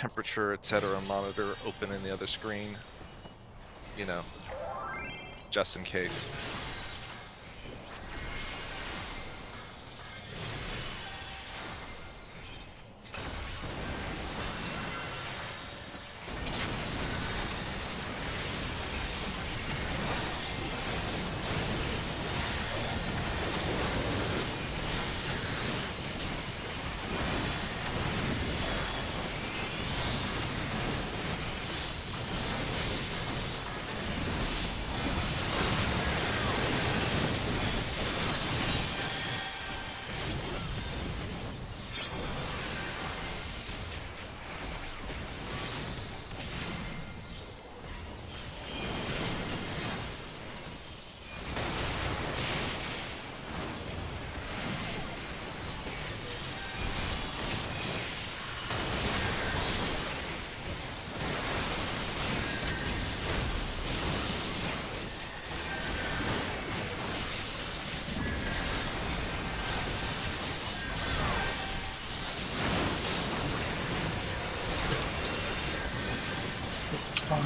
temperature, etc. monitor open in the other screen, you know, just in case. This is fun.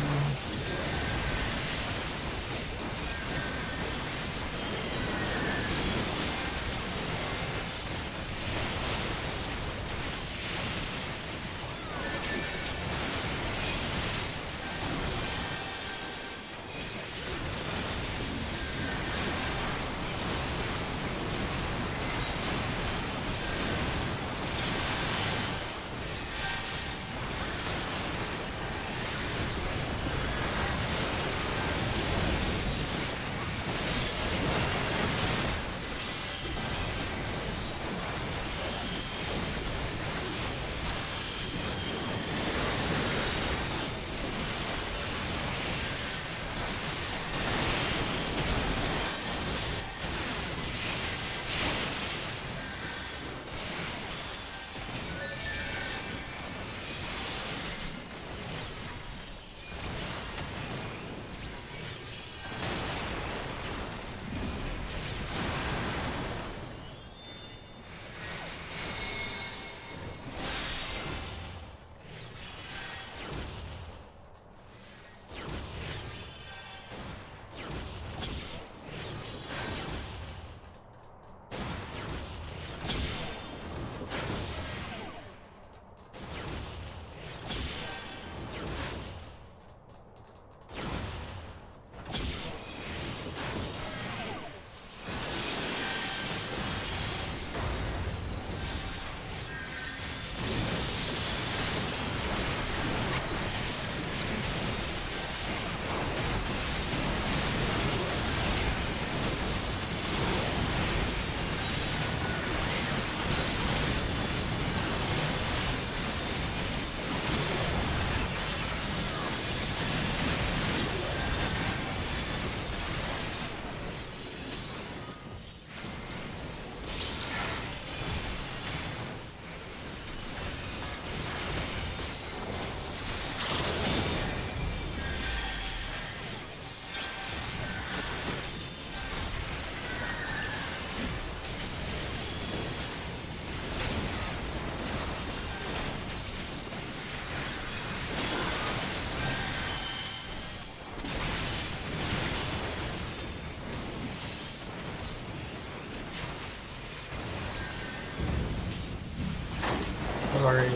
Sorry.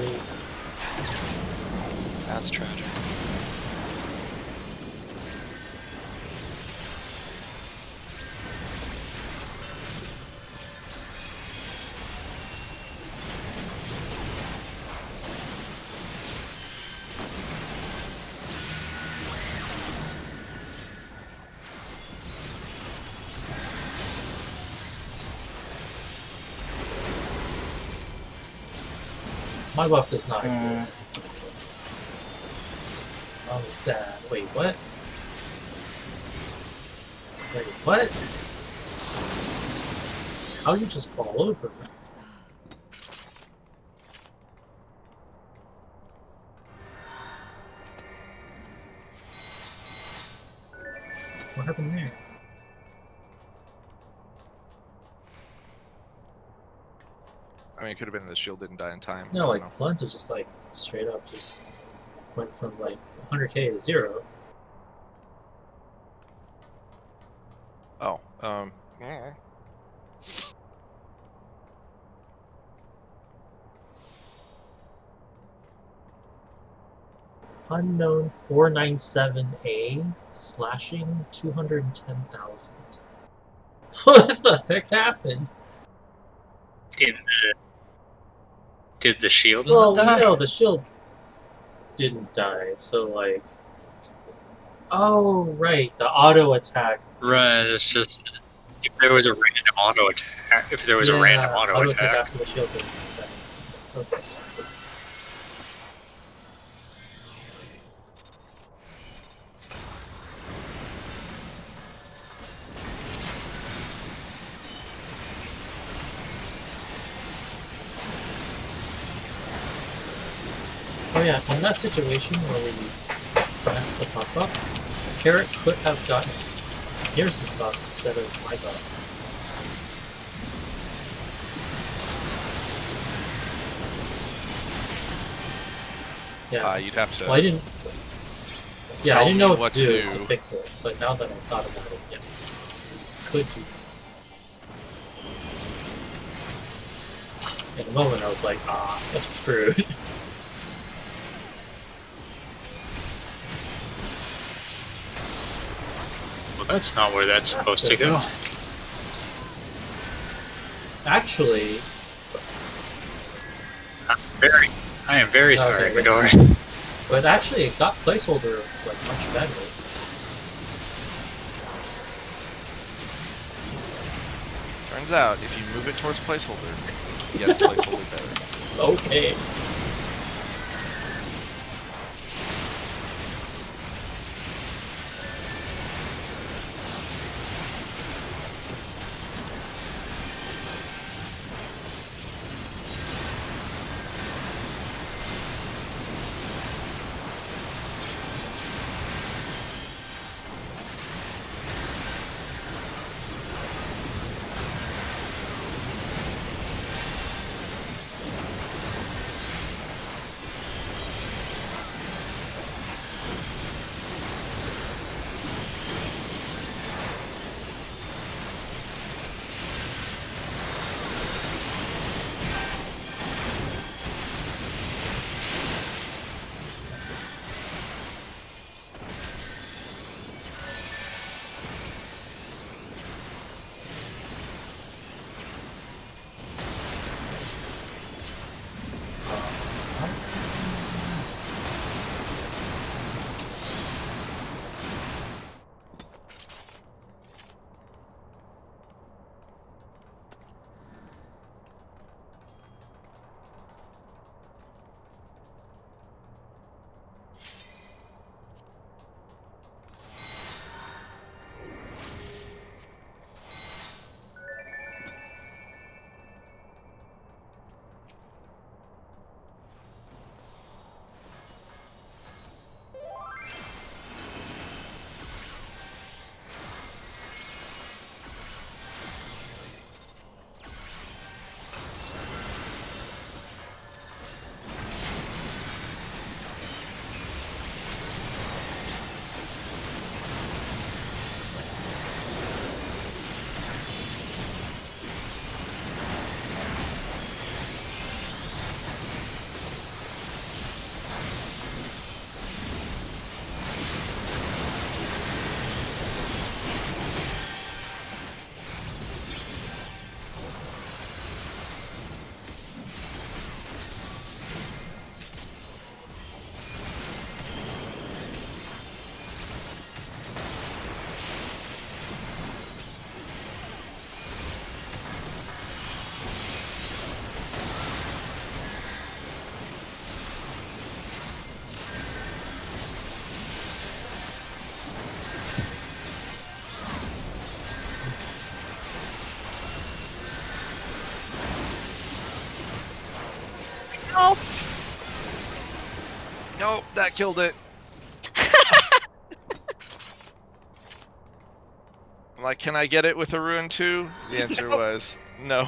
That's tragic. My buff does not exist. I'm sad. Wait, what? Wait, what? How'd you just fall over? What happened there? I mean, it could have been the shield didn't die in time. No, I like don't know. Slenta just like straight up just went from like 100k to 0. Oh, yeah. Unknown 497A slashing 210,000. What the heck happened? Did the shield Well, not die? no, the shield didn't die, so like. Oh, right, the auto attack. Right, it's just if there was a random auto attack. If there was a random auto attack. after the shield didn't. That makes sense. Okay. Oh yeah, in that situation where we pressed the pop-up, Carrot could have gotten Pierce's buff instead of my buff. Yeah. You'd have to. Well, I didn't. Yeah, I tell didn't me know what what to to do do. to fix it, but now that I thought about it, yes, could do. In the moment, I was like, ah, that's screwed. Well, that's not where that's supposed to go. Actually, I am very sorry, Okay. Midori. but actually, it got placeholder like much better. Turns out, if you move it towards placeholder, it gets placeholder better. Okay. No. Nope, that killed it. I'm like, can I get it with a ruin too? The answer was no.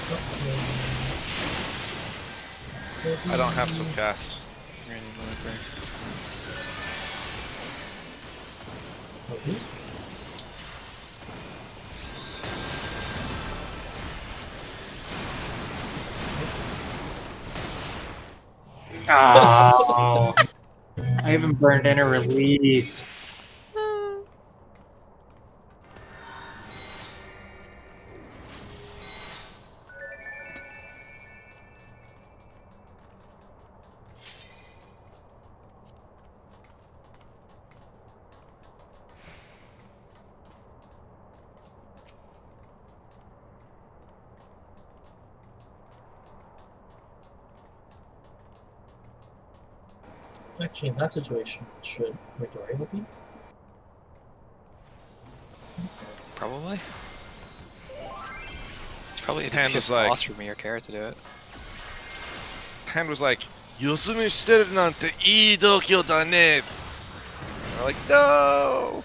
I don't have swim cast. Randy Monitor. Okay. Oh, I haven't burned in a release. Actually, in that situation, should Midoriya be? Probably. It's probably a Hand was just like- boss for me or Carrot to do it. Hand was like, "Yosumi shiteru nante ii dokyo da ne." We're like, no.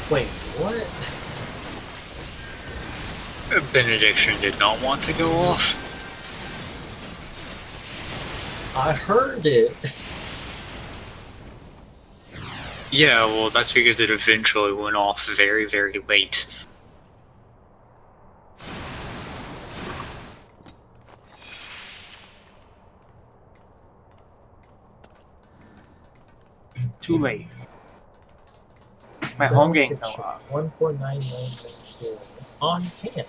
Wait, what? Benediction did not want to go off. I heard it. Yeah, well, that's because it eventually went off very, very late. Too late. My home game Kitchen, fell off. 149990 on hand.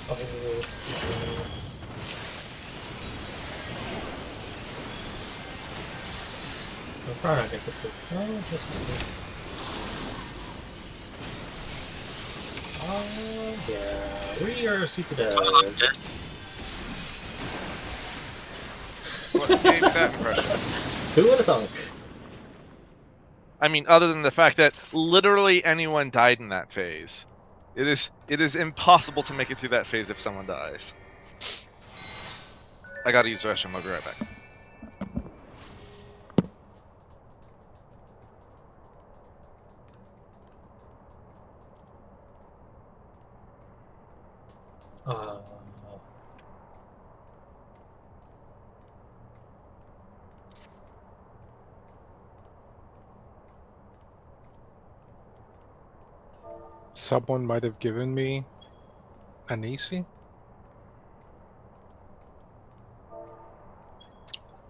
Oh, I'm probably not gonna get this. Oh, just oh yeah, we are super dead. What gave you that impression? Who would have thunk? I mean, other than the fact that literally anyone died in that phase. It is impossible to make it through that phase if someone dies. I gotta use the restroom, I'll be right back. Uh, Someone might have given me an easy.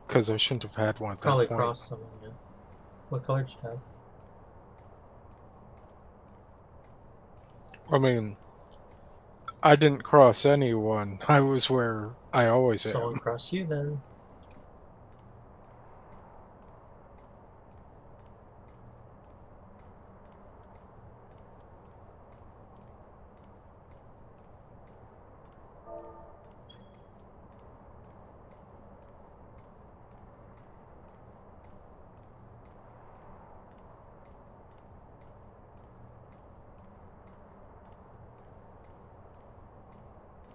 Because I shouldn't have had one at probably that point. crossed someone. Yeah. What color did you have? I mean, I didn't cross anyone. I was where I always Someone am. crossed you then.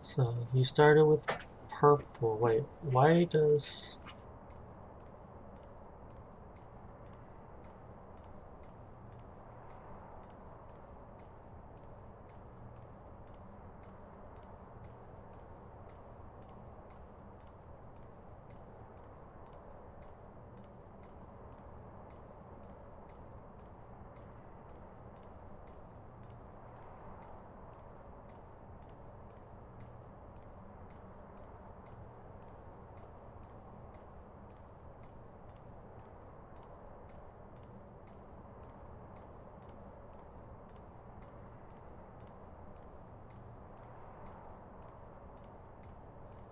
So you started with purple. Wait, why does...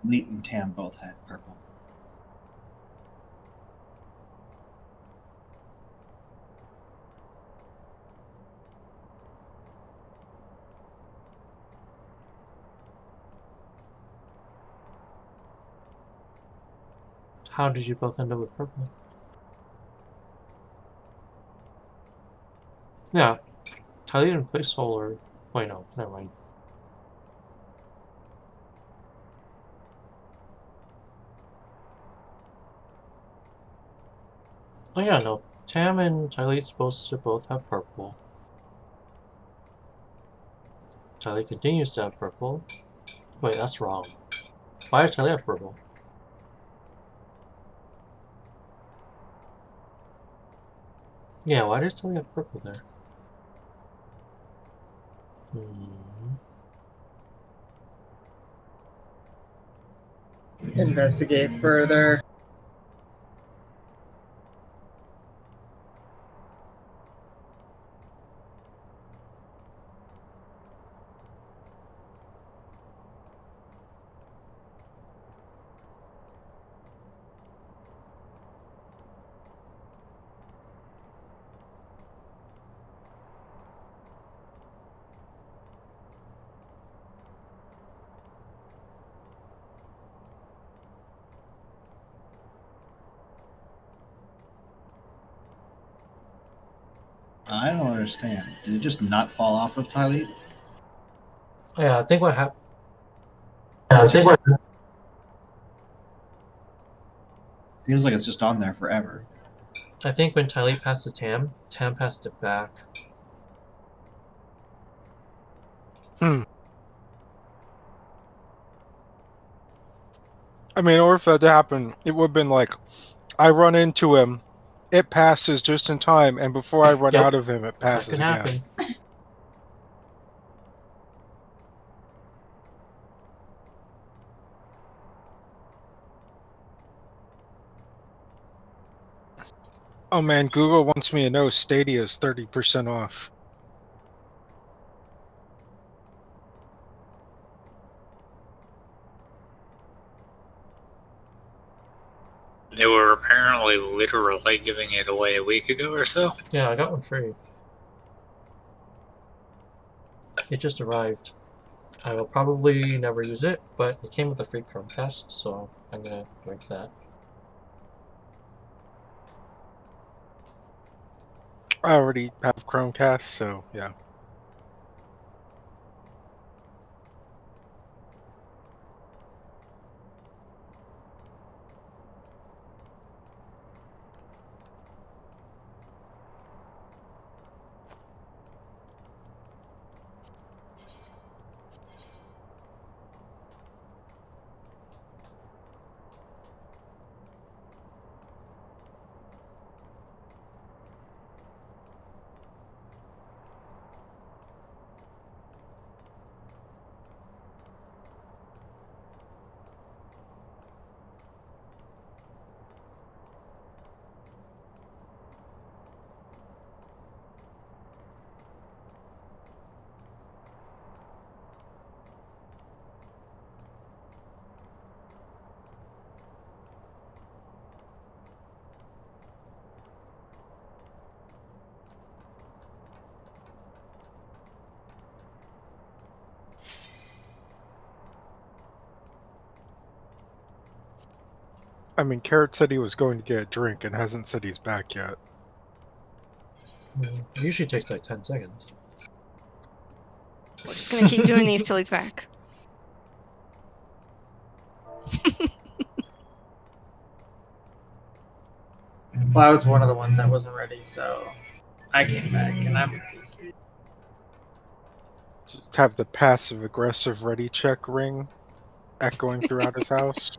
Leet and Tam both had purple. How did you both end up with purple? Yeah, Tyler didn't play solar. Wait, no, never mind. Oh yeah, no. Tam and Tylee's supposed to both have purple. Tylee continues to have purple. Wait, that's wrong. Why does Tylee have purple? Yeah, why does Tylee have purple there? Investigate further. I don't understand. Did it just not fall off of Tylee? Yeah, I think what happened. Feels like it's just on there forever. I think when Tylee passed to Tam, Tam passed it back. I mean, or if that happened, it would have been like, I run into him, it passes just in time, and before I run Yep. out of him, it That passes can again. happen. Oh man, Google wants me to know Stadia is 30% off. They were apparently literally giving it away a week ago or so. Yeah, I got one free. It just arrived. I will probably never use it, but it came with a free Chromecast, so I'm gonna drink that. I already have Chromecast, so yeah. I mean, Carrot said he was going to get a drink and hasn't said he's back yet. It usually takes like 10 seconds. We're just gonna keep doing these till he's back. Well, I was one of the ones that wasn't ready, so I came back, and I'm a piece. Just have the passive aggressive ready check ring echoing throughout his house.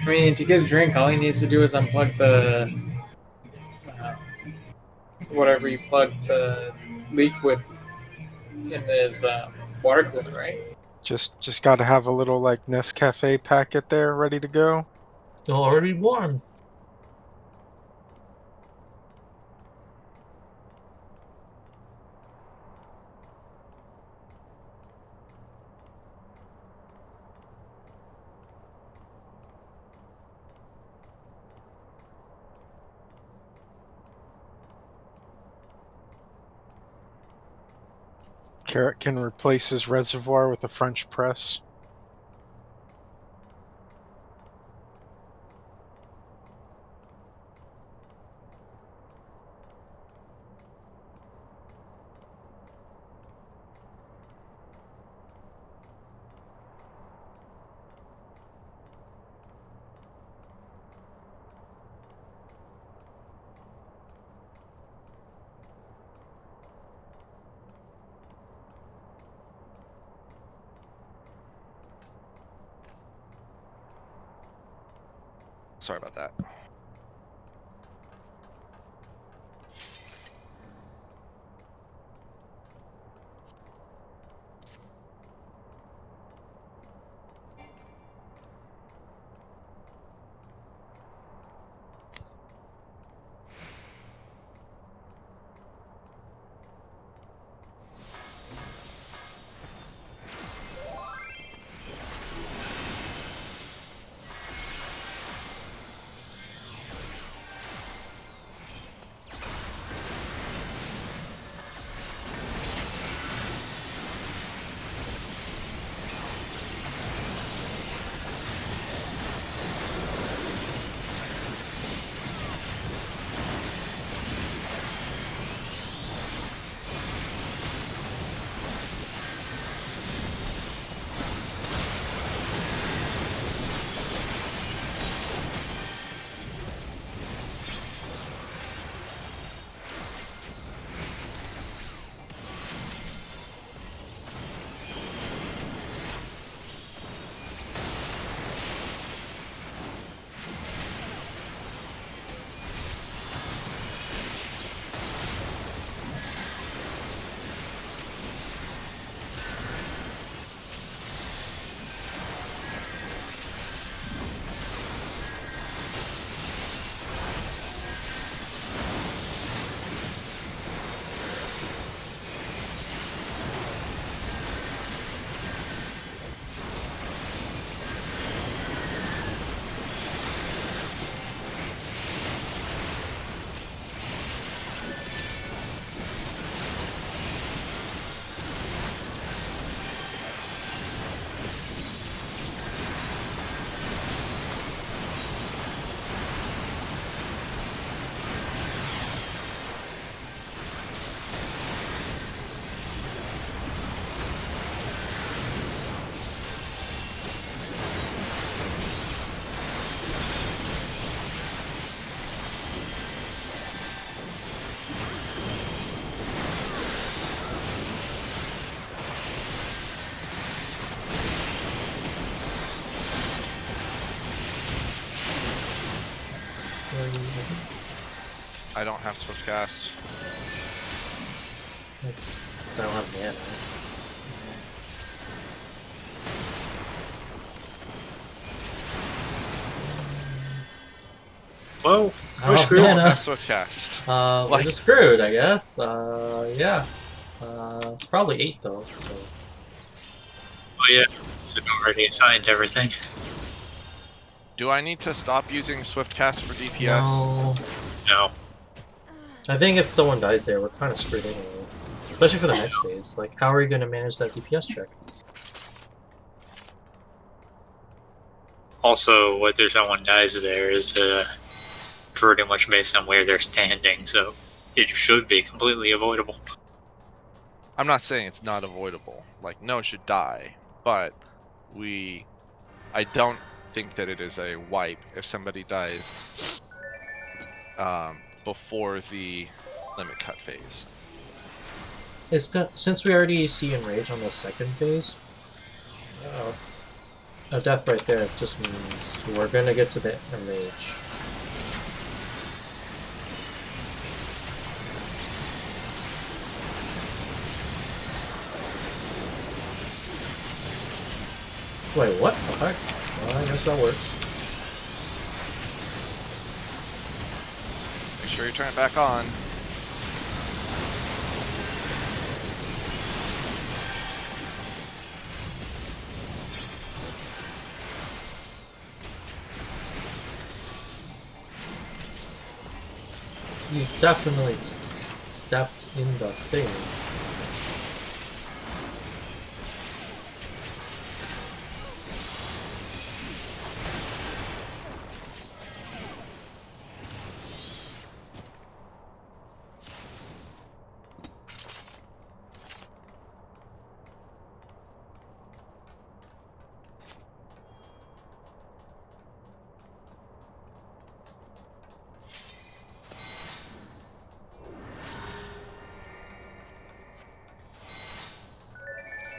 I mean, to get a drink, all he needs to do is unplug the whatever you plug the leak with in his water cooler, right? Just got to have a little like Nescafe packet there ready to go. They'll already be warm. Carrot can replace his reservoir with a French press. Sorry about that. already open? I don't have Swift Cast. I don't have mana. Well, I we're don't screwed. have I don't mana. have Swift Cast. We're Like- just screwed, I guess. Yeah. It's probably 8 though, so. Oh yeah, it's already assigned everything. Do I need to stop using Swift Cast for DPS? No. No. I think if someone dies there, we're kind of screwed anyway. Especially for the next phase. Like, how are you going to manage that DPS check? Also, whether someone dies there is pretty much based on where they're standing, so it should be completely avoidable. I'm not saying it's not avoidable. Like, no one should die. But I don't think that it is a wipe if somebody dies before the limit cut phase. Since we already see Enrage on the second phase, a death right there just means we're gonna get to the Enrage. Wait, what the heck? Well, I guess that works. Make sure you turn it back on. You definitely stepped in the thing.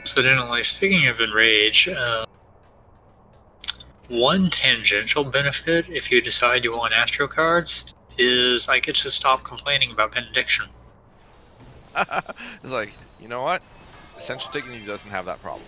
Incidentally, speaking of Enrage, one tangential benefit if you decide you want Astro cards is I get to stop complaining about Benediction. It's like, you know what? Essential Dignity doesn't have that problem.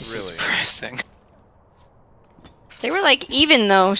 This Really. is depressing. They were like even though.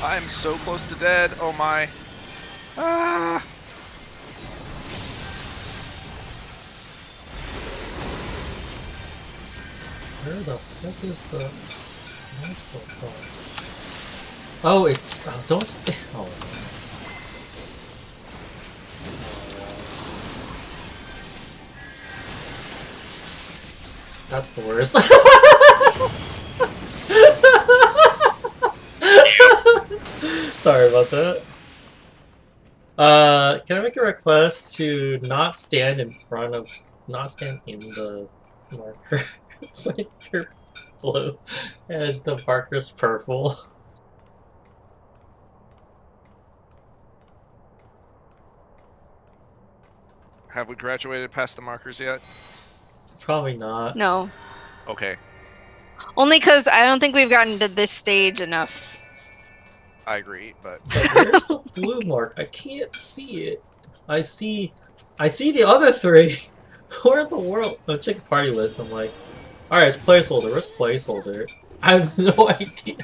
I'm so close to dead. Oh my. Ah! Where the fuck is the Maxwell card? Oh, it's. Oh, don't stay. Oh. That's the worst. Sorry about that. Can I make a request to not stand in front of, not stand in the marker when you're blue and the marker's purple? Have we graduated past the markers yet? Probably not. No. Okay, Only because I don't think we've gotten to this stage enough. I agree, but It's like, where's the blue mark? I can't see it. I see the other three. Where in the world? I'm checking party list. I'm like, alright, it's placeholder. Where's placeholder? I have no idea.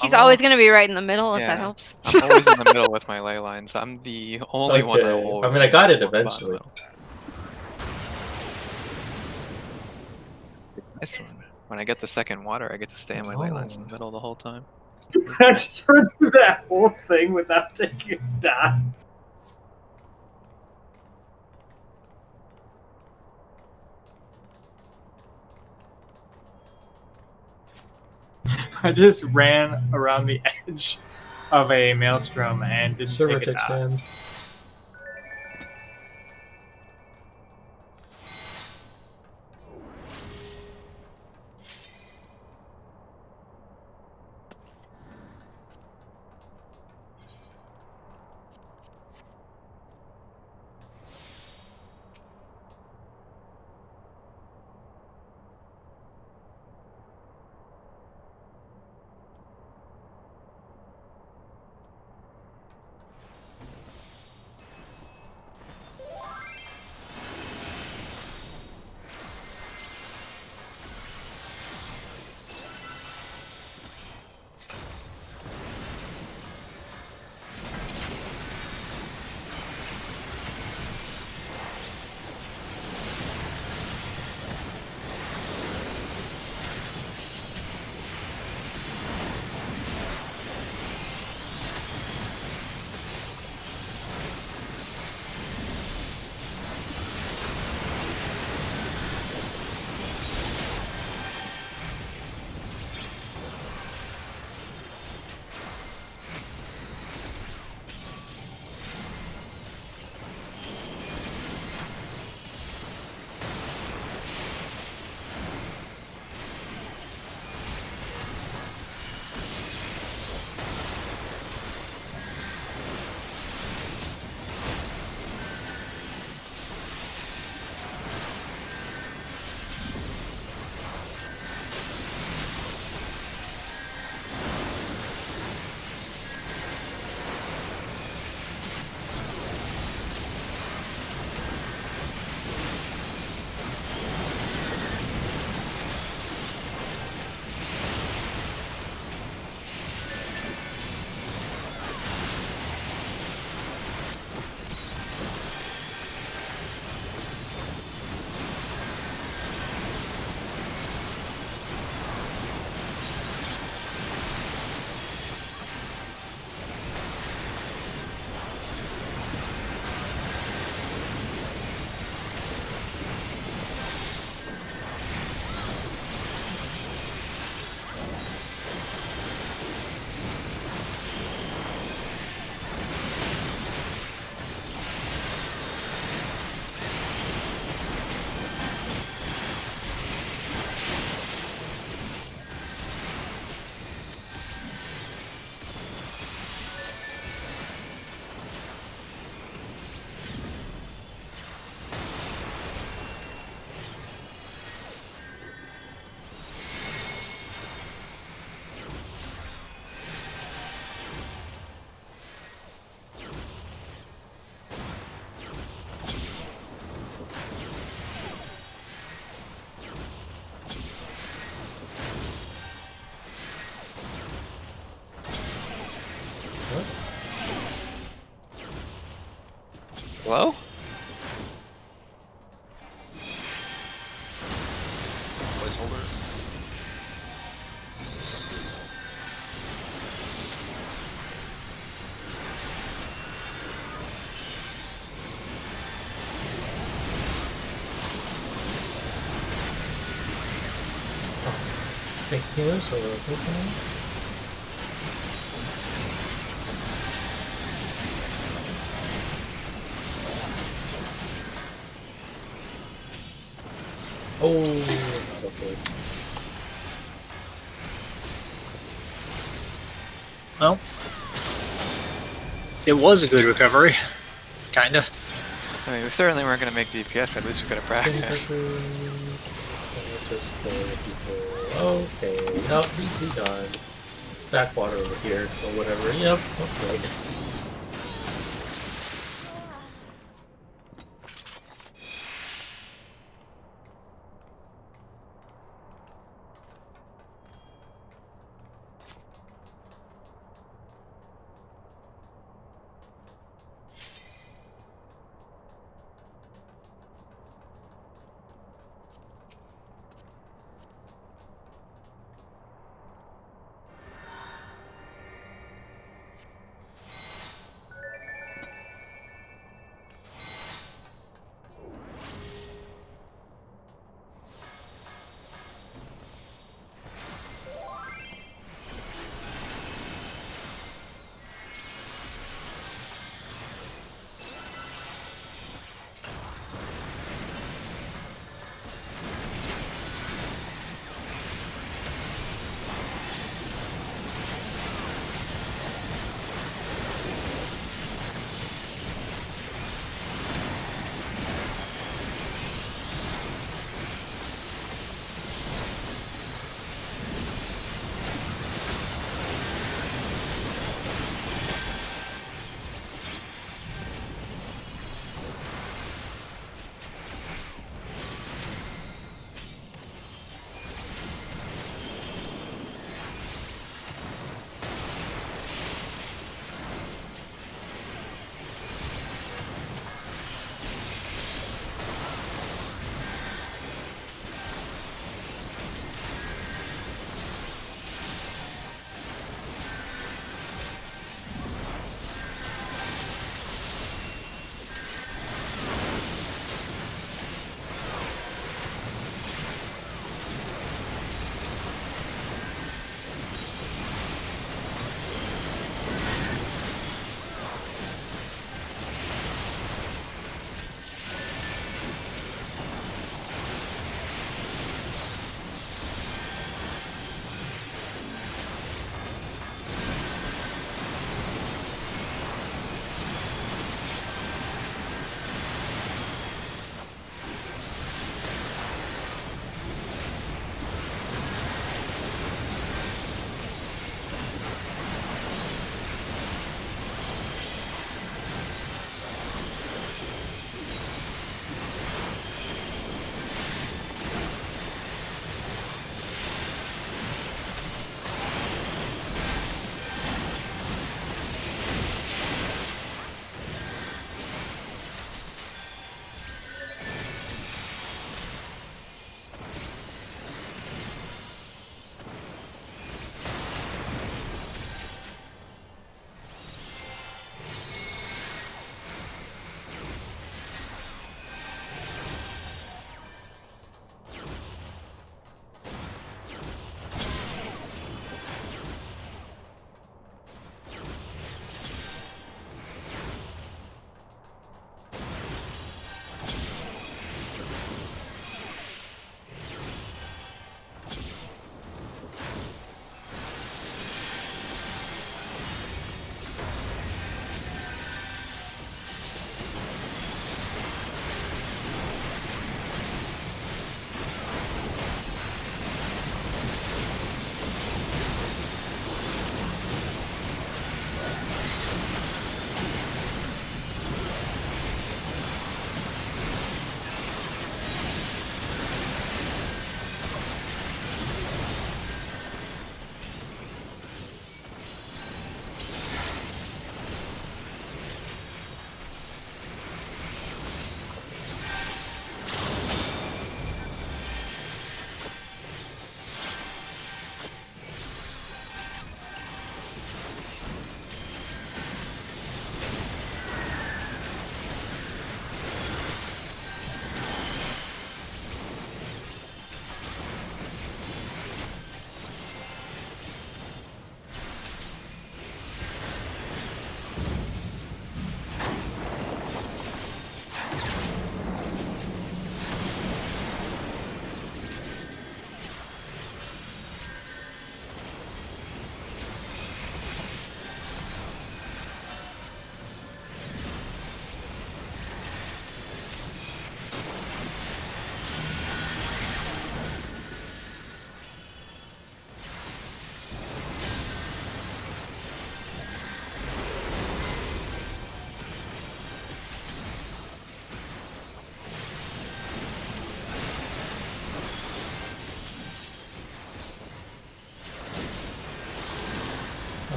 He's I'm always all- gonna be right in the middle, if that Yeah. helps. I'm always in the middle with my ley lines. I'm the only one that will Okay. I always mean, I be got in it one spot in the eventually. middle. Nice one. When I get the second water, I get to stay in my ley lines in the middle the whole time. I just run through that whole thing without taking a dive. I just ran around the edge of a maelstrom and didn't Server take a takes dive. man. Hello? Placeholder. Thanks, healers or Pokemon? Oh, not okay. Well, it was a good recovery. Kinda. I mean, we certainly weren't going to make DPS, but at least we could have practiced. Just people. Okay, yep, we done. Stack water over here or whatever. Yep, okay.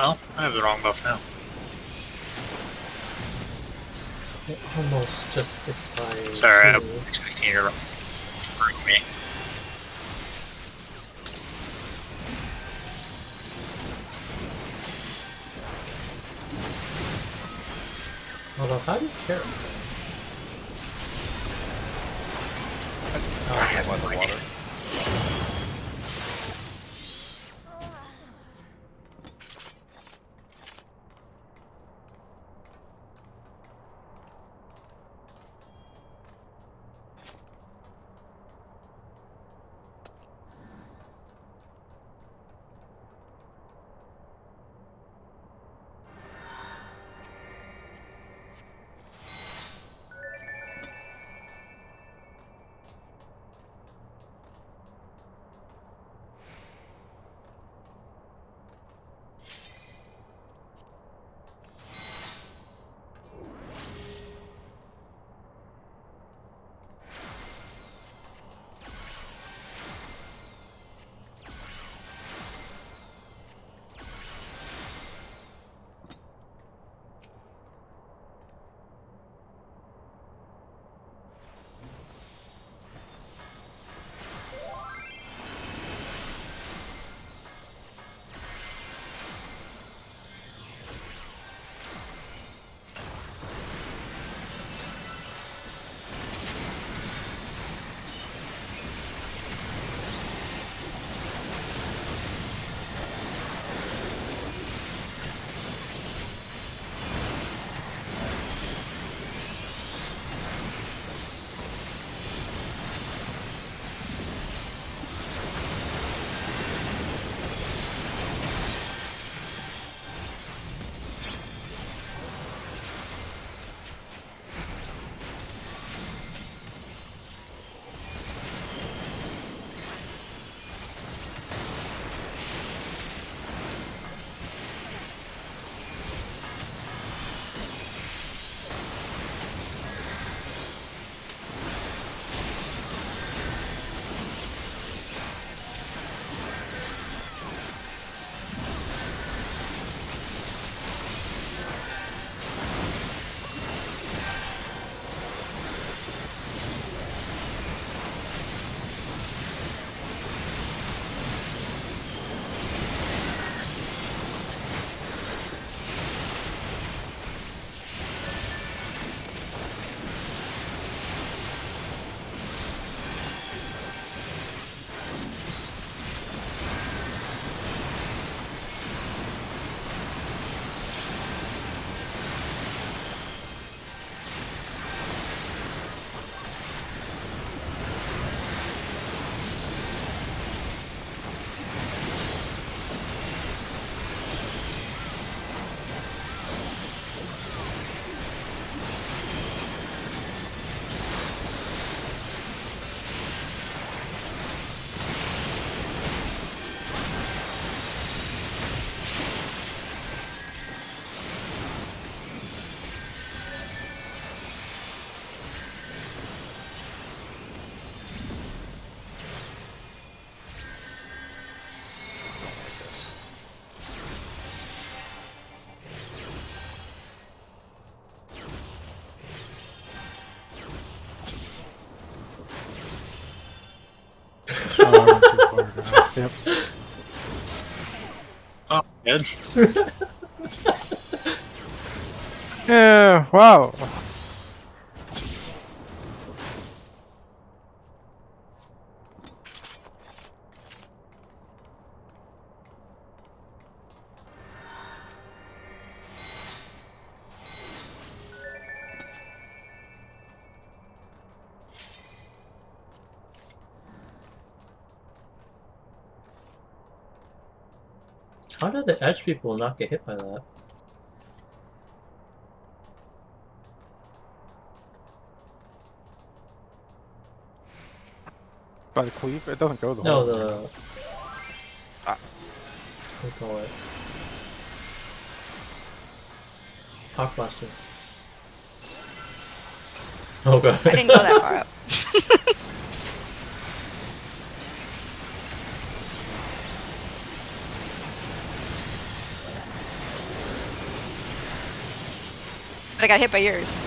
Oh, I have the wrong buff now. It almost just expired. Sorry, I too. was expecting you to bring me. Although, how do you care? I love the water. Oh, I went too far now. Yep. Oh, good. Yeah, wow. How did the edge people not get hit by that? By the cleave? It doesn't go the No, whole way. the. What do you call it? Hawk Blaster. Oh god. I didn't go that far up. But I got hit by yours.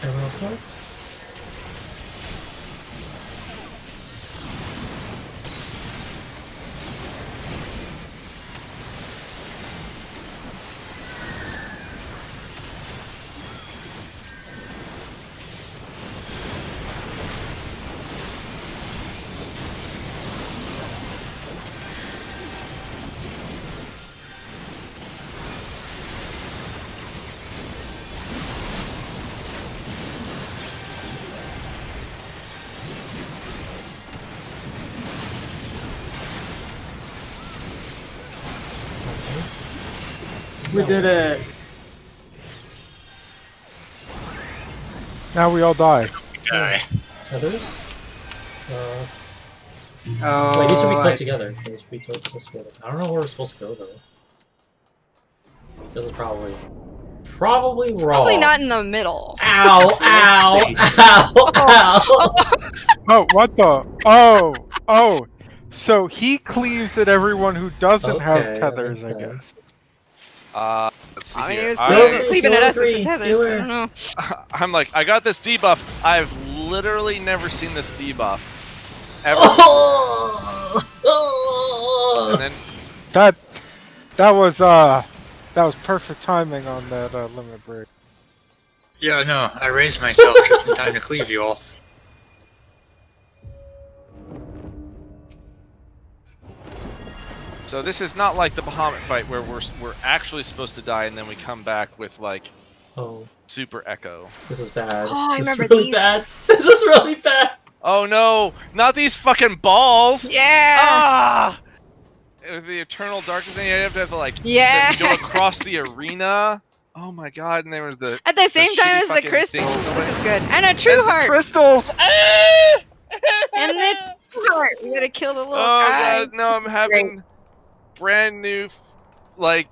Everyone else know? We did it. Now we all die. Guy. Tethers? Oh, Wait, these should be close together. These should be totally close together. I don't know where we're supposed to go though. This is probably wrong. Probably not in the middle. Ow! Ow! Ow! Ow! Oh, what the? Oh. So he cleaves at everyone who doesn't have Okay, that tethers, makes I guess. sense. Let's see I mean, here. he was I- cleaving at us with the Healer tethers. three, I don't know. I'm like, I got this debuff. I've literally never seen this debuff ever. And then That was perfect timing on that limit break. Yeah, no, I raised myself just in time to cleave you all. so this is not like the Bahamut fight where we're actually supposed to die and then we come back with like Oh, super echo. this is bad. Oh, I This remember is really these. bad. This is really bad. Oh no, not these fucking balls! Yeah. Ah! With the eternal darkness, and you have to have like Yeah. go across the arena. Oh my god! And there was the At the same time shitty as the fucking crystals. things in the This way. is good. And a true There's the heart. crystals. And the true heart. We gotta kill the little Oh guy. god, no! I'm having brand new, like,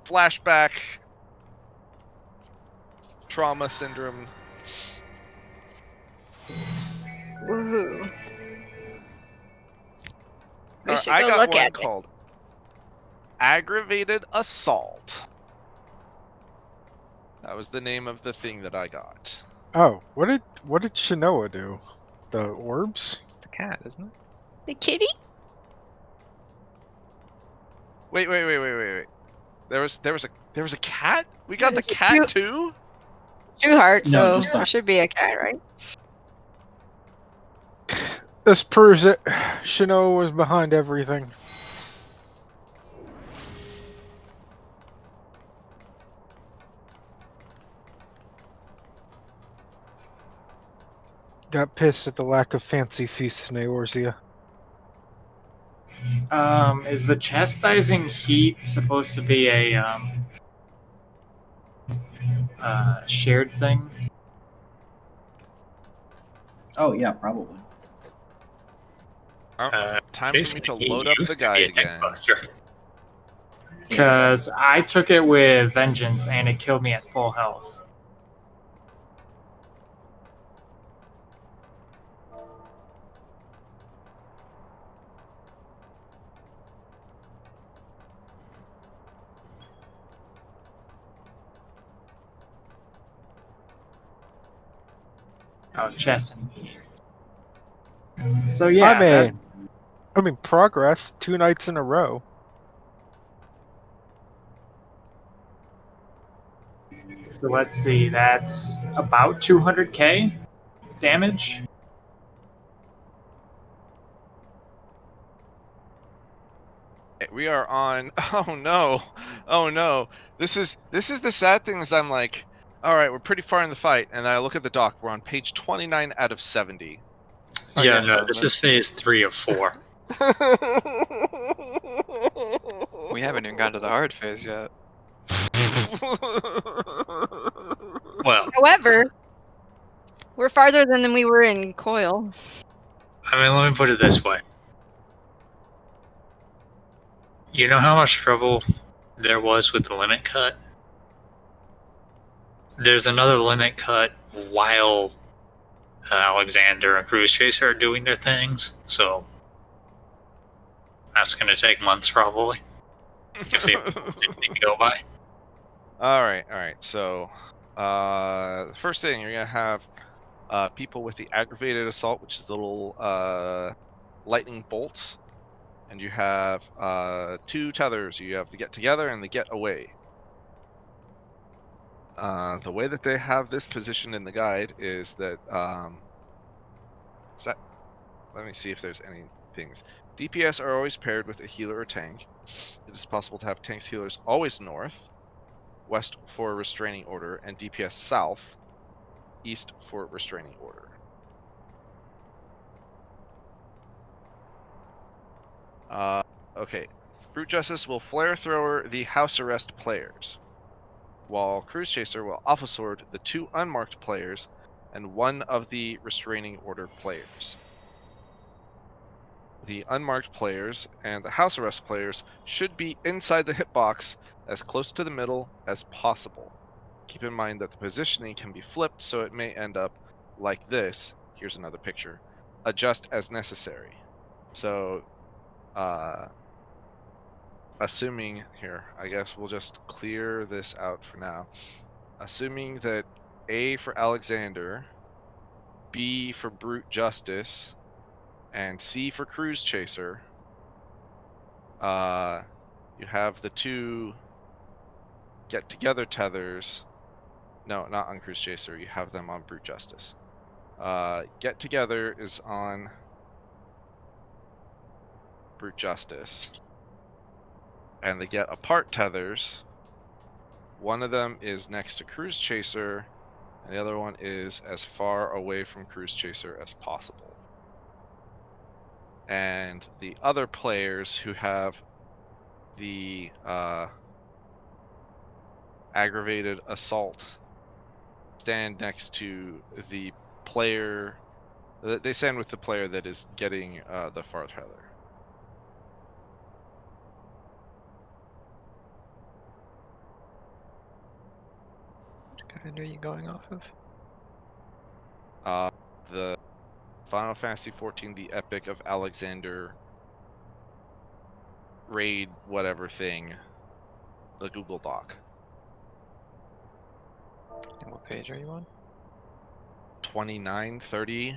flashback trauma syndrome. Woohoo. We should I go got look one at it. called aggravated assault. That was the name of the thing that I got. Oh, what did Shinoa do? The orbs? It's the cat, isn't it? The kitty? Wait. There was a cat? We got the There's a cat cute- too? True heart, No, so just the- there should be a cat, right? This proves that Shinoa was behind everything. Got pissed at the lack of fancy feasts in Eorzea. is the chastising heat supposed to be a shared thing? Oh yeah, probably. Time for me Jason, to he load up used the to be guide a again. Deckbuster. Because I took it with vengeance and it killed me at full health. Oh, chastening heat. So yeah, I mean, progress. 2 nights in a row. so let's see, that's about 200k damage. We are on. Oh no! This is the sad thing. Is I'm like, all right, we're pretty far in the fight, and then I look at the doc. We're on page 29 out of 70. Yeah, no, this is phase 3 of 4. We haven't even gotten to the hard phase yet. Well, However, we're farther than we were in Coil. I mean, let me put it this way. You know how much trouble there was with the limit cut? There's another limit cut while Alexander and Cruise Chaser are doing their things, so that's going to take months probably if they can go by. All right. So, the first thing you're gonna have people with the aggravated assault, which is the little lightning bolts, and you have 2 tethers. You have the get together and the get away. The way that they have this position in the guide is that let me see if there's any things. DPS are always paired with a healer or tank. It is possible to have tanks healers always north, west for restraining order, and DPS south, east for restraining order. Okay. Brute Justice will flare thrower the house arrest players. while Cruise Chaser will Alpha Sword the 2 unmarked players and 1 of the Restraining Order players. The unmarked players and the house arrest players should be inside the hitbox as close to the middle as possible. Keep in mind that the positioning can be flipped, so it may end up like this. Here's another picture. Adjust as necessary. So, assuming here, I guess we'll just clear this out for now. Assuming that A for Alexander, B for Brute Justice, and C for Cruise Chaser, you have the 2 get together tethers. No, not on Cruise Chaser. You have them on Brute Justice. Get together is on Brute Justice. And the get apart tethers, one of them is next to Cruise Chaser, and the other one is as far away from Cruise Chaser as possible. And the other players who have the aggravated assault stand next to the player. They stand with the player that is getting the far tether. Which kind are you going off of? The Final Fantasy XIV, the Epic of Alexander raid whatever thing, the Google Doc. And what page are you on? 2930.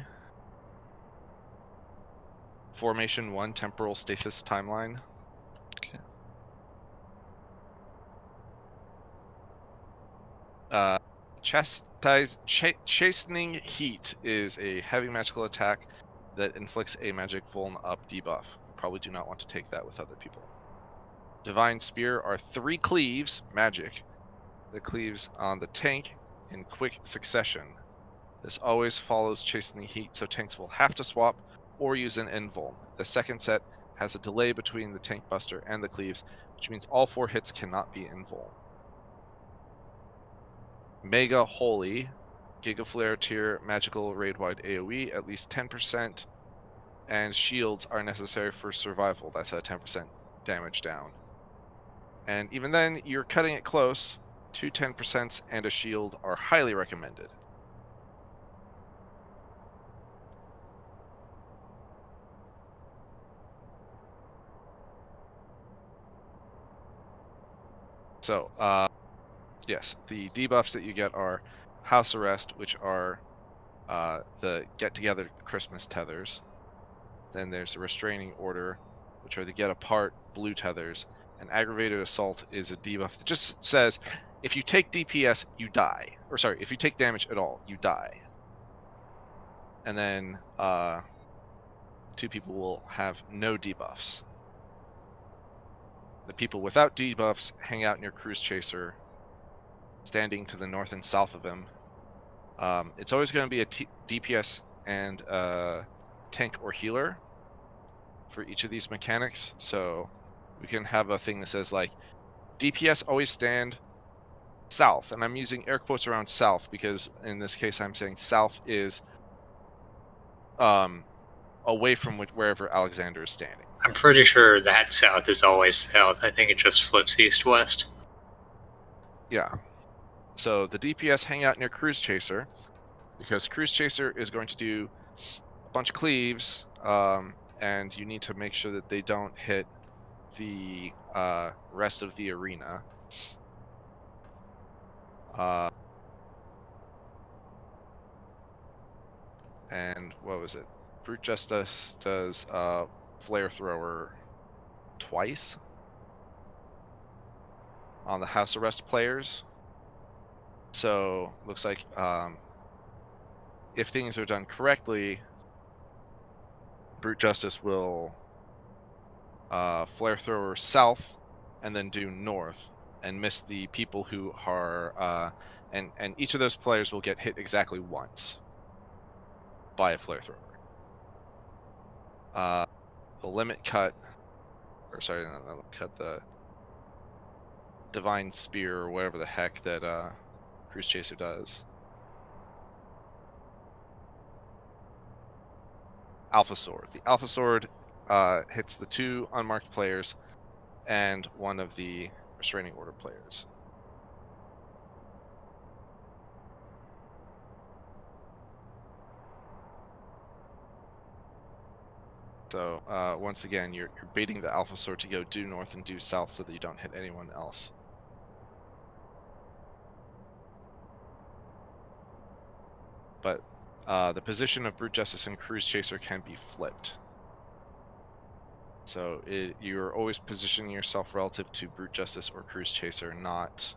Formation 1 temporal stasis timeline. Okay. Chastening Heat is a heavy magical attack that inflicts a magic vuln up debuff. You probably do not want to take that with other people. Divine Spear are 3 cleaves, magic, that cleaves on the tank in quick succession. This always follows Chastening Heat, so tanks will have to swap or use an invuln. The second set has a delay between the tank buster and the cleaves, which means all 4 hits cannot be invuln. Mega Holy, Gigaflare tier magical raid-wide AoE, at least 10%, and shields are necessary for survival. That's a 10% damage down. And even then, you're cutting it close. 2 10% and a shield are highly recommended. So, yes, the debuffs that you get are House Arrest, which are the Get Together Christmas tethers. Then there's the Restraining Order, which are the Get Apart blue tethers. And Aggravated Assault is a debuff that just says, if you take DPS, you die. Or sorry, if you take damage at all, you die. And then 2 people will have no debuffs. The people without debuffs hang out near Cruise Chaser, standing to the north and south of him. It's always going to be a DPS and tank or healer for each of these mechanics. So we can have a thing that says like DPS always stand south, and I'm using air quotes around south because in this case I'm saying south is away from wherever Alexander is standing. I'm pretty sure that south is always south. I think it just flips east-west. Yeah. So the DPS hang out near Cruise Chaser because Cruise Chaser is going to do a bunch of cleaves, and you need to make sure that they don't hit the rest of the arena. And what was it? Brute Justice does Flare Thrower twice on the House Arrest players. So looks like if things are done correctly, Brute Justice will Flare Thrower south and then do north and miss the people who are and each of those players will get hit exactly once by a Flare Thrower. The limit cut, or sorry, not limit cut, the Divine Spear or whatever the heck that Cruise Chaser does. Alpha Sword. The Alpha Sword hits the 2 unmarked players and one of the Restraining Order players. So once again, you're baiting the Alpha Sword to go due north and due south so that you don't hit anyone else. But the position of Brute Justice and Cruise Chaser can be flipped. So you're always positioning yourself relative to Brute Justice or Cruise Chaser, not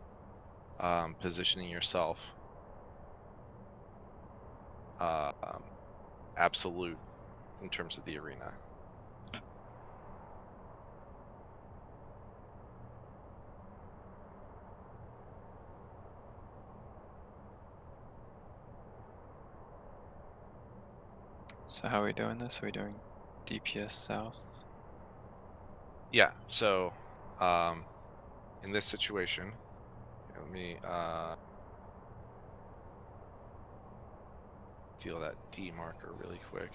positioning yourself absolute in terms of the arena. So how are we doing this? Are we doing DPS south? Yeah, so in this situation, let me deal that D marker really quick.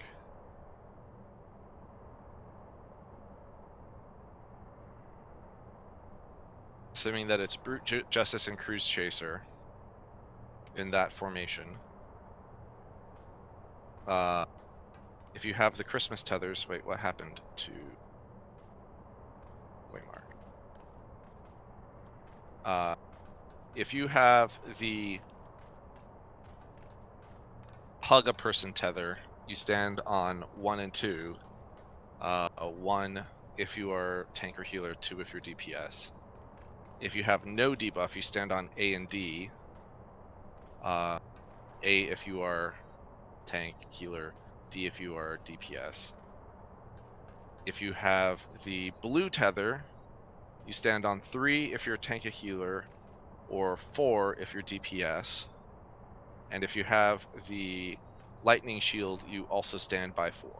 Assuming that it's Brute Justice and Cruise Chaser in that formation. If you have the Christmas tethers, wait, what happened to Waymark? If you have the Hug a Person tether, you stand on 1 and 2. 1 if you are tank or healer, 2 if you're DPS. If you have no debuff, you stand on A and D. A if you are tank, healer, D if you are DPS. If you have the blue tether, you stand on 3 if you're tank or healer, or 4 if you're DPS. And if you have the lightning shield, you also stand by 4.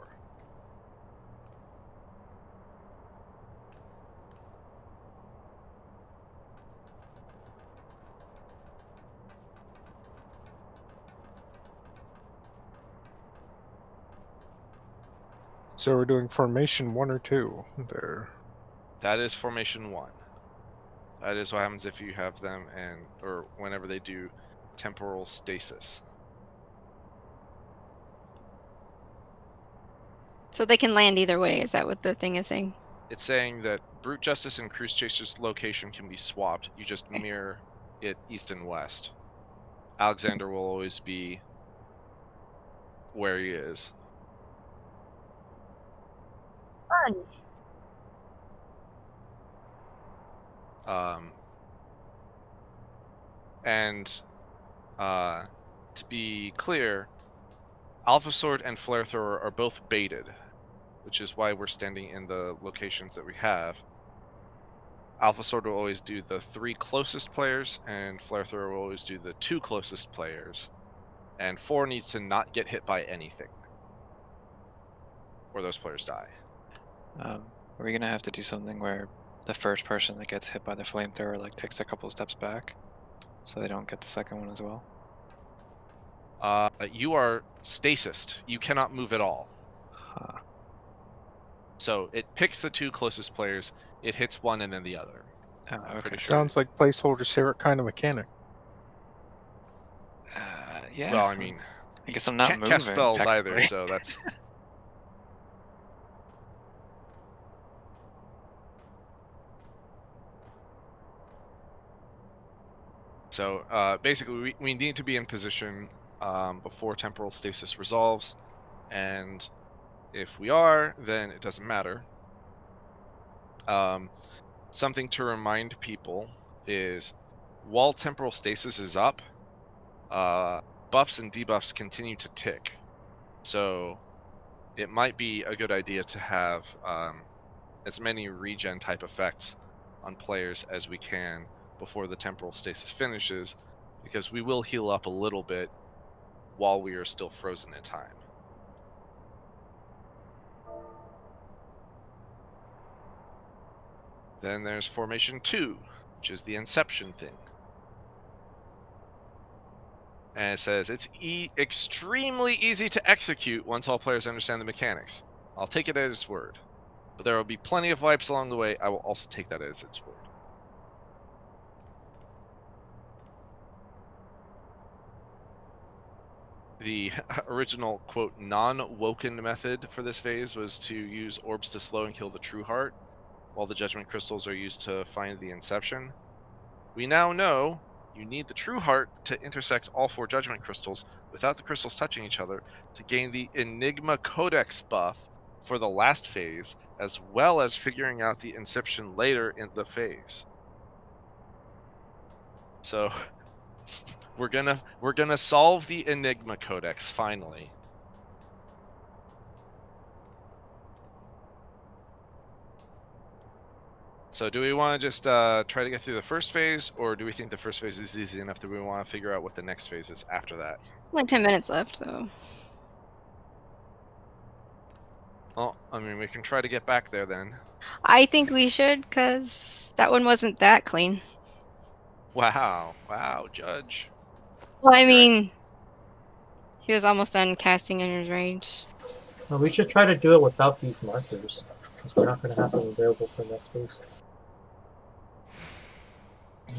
So we're doing formation 1 or 2 there. That is formation 1. That is what happens if you have them or whenever they do temporal stasis. So they can land either way. Is that what the thing is saying? It's saying that Brute Justice and Cruise Chaser's location can be swapped. You just mirror it east and west. Alexander will always be where he is. Fun. And to be clear, Alpha Sword and Flare Thrower are both baited, which is why we're standing in the locations that we have. Alpha Sword will always do the 3 closest players, and Flare Thrower will always do the 2 closest players. And 4 needs to not get hit by anything, or those players die. Are we gonna have to do something where the first person that gets hit by the flamethrower like takes a couple steps back, so they don't get the second one as well? You are stasised. You cannot move at all. Huh. So it picks the 2 closest players. It hits one and then the other. Oh, I'm okay. pretty sure. Sounds like placeholder's favorite kind of mechanic. Yeah. Well, I mean, I guess I'm not can't moving. cast spells either, technically. so that's. So basically, we need to be in position before temporal stasis resolves, and if we are, then it doesn't matter. Something to remind people is, while temporal stasis is up, buffs and debuffs continue to tick. So it might be a good idea to have as many regen type effects on players as we can before the temporal stasis finishes, because we will heal up a little bit while we are still frozen in time. Then there's formation 2. which is the inception thing. And it says it's extremely easy to execute once all players understand the mechanics. I'll take it at its word. But there will be plenty of wipes along the way. I will also take that as its word. The original, quote, non-woken method for this phase was to use orbs to slow and kill the true heart, while the judgment crystals are used to find the inception. We now know you need the true heart to intersect all 4 judgment crystals without the crystals touching each other to gain the Enigma Codex buff for the last phase, as well as figuring out the inception later in the phase. So we're gonna solve the Enigma Codex finally. So do we want to just try to get through the first phase, or do we think the first phase is easy enough that we want to figure out what the next phase is after that? Only 10 minutes left, so. Well, I mean, we can try to get back there then. I think we should, because that one wasn't that clean. Wow, Judge. Well, I You're right. mean, he was almost done casting in his range. Well, we should try to do it without these markers, because we're not going to have them available for next phase.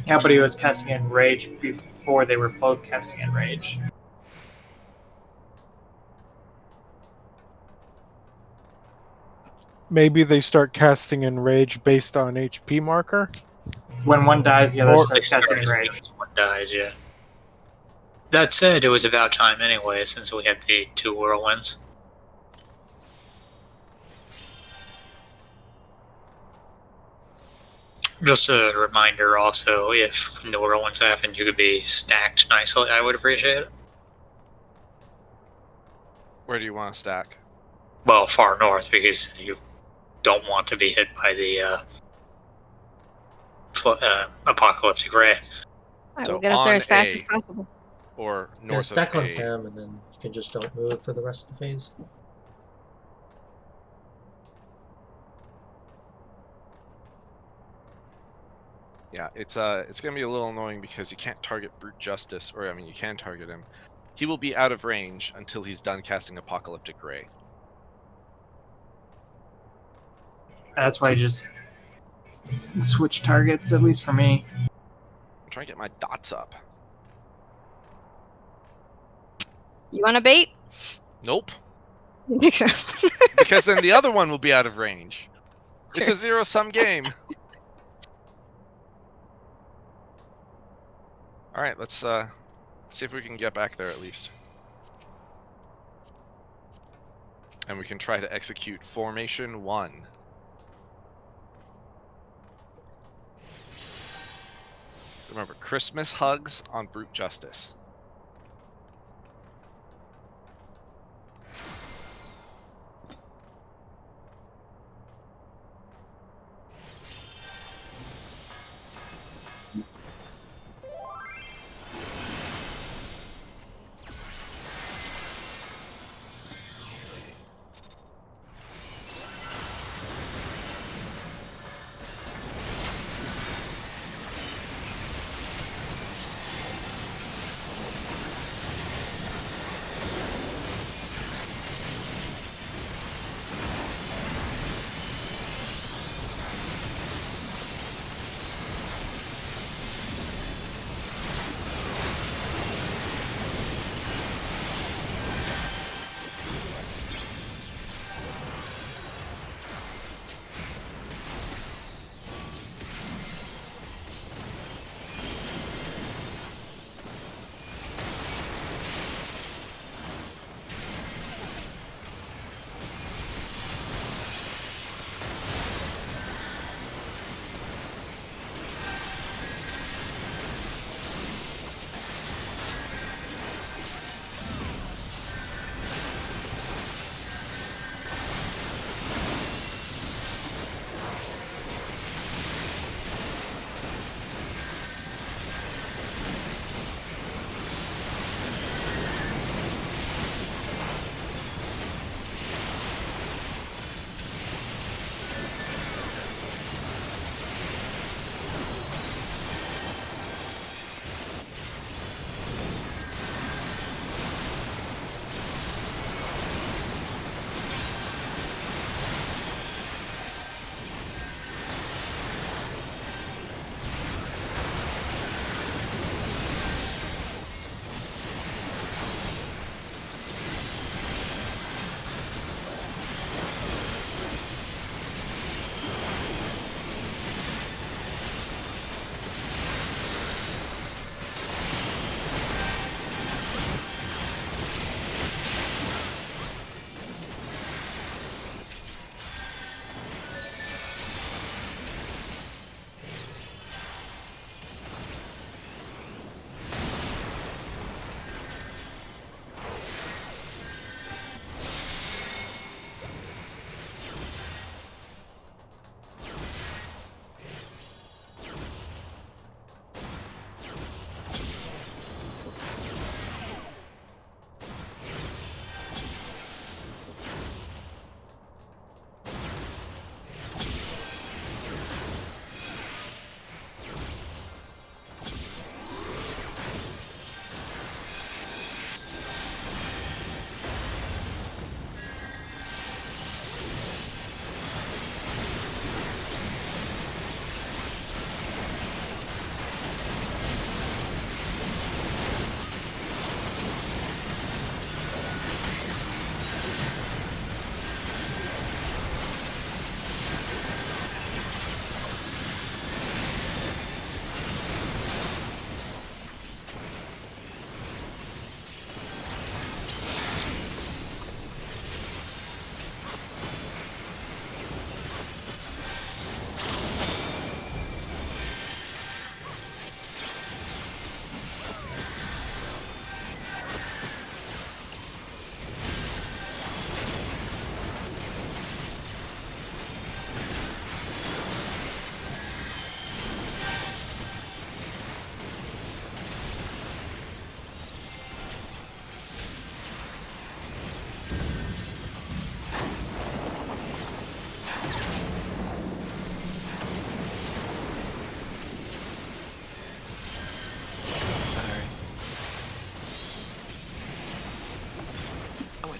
Yeah, but he was casting in Rage before they were both casting in Rage. Maybe they start casting in rage based on HP marker. When one dies, the other Or- starts casting in Rage. One dies, yeah. That said, it was about time anyway, since we had the 2 whirlwinds. Just a reminder also, if the whirlwinds happen, you could be stacked nicely. I would appreciate it. Where do you want to stack? Well, far north, because you don't want to be hit by the apocalyptic ray. I So will get up there on as fast A. as possible. Or Yeah, north stack of on A? Tam, and then you can just don't move for the rest of the phase. Yeah, it's gonna be a little annoying because you can't target Brute Justice, or I mean, you can target him. He will be out of range until he's done casting Apocalyptic Ray. That's why I just switch targets, at least for me. I'm trying to get my dots up. You want a bait? Nope, because then the other one will be out of range. It's a zero-sum game. All right, let's see if we can get back there at least. And we can try to execute Formation 1. Remember, Christmas hugs on Brute Justice.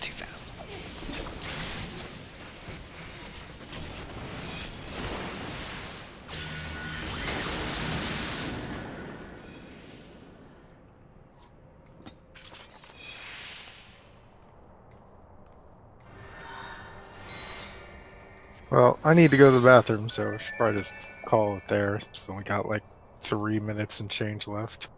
too fast. Well, I need to go to the bathroom, so we should probably just call it there. It's only got like 3 minutes and change left.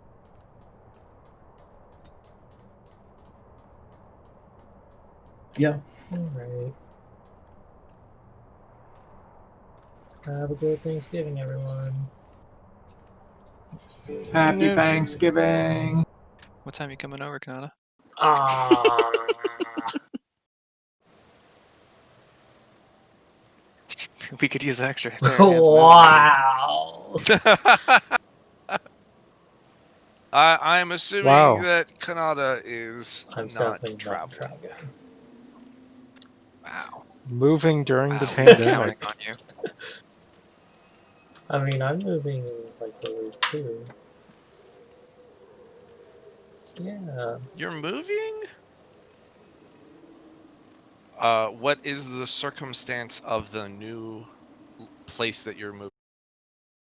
Yeah. Alright. Have a good Thanksgiving, everyone. Happy Yeah. Thanksgiving. What time you coming over, Kanata? Ah. We could use the extra fair hands moving. Wow. I'm assuming Wow. that Kanata is I'm not definitely not traveling. traveling. Wow. Moving during the Wow, we're counting pandemic. on you. I mean, I'm moving like a week too. Yeah. You're moving? What is the circumstance of the new place that you're moving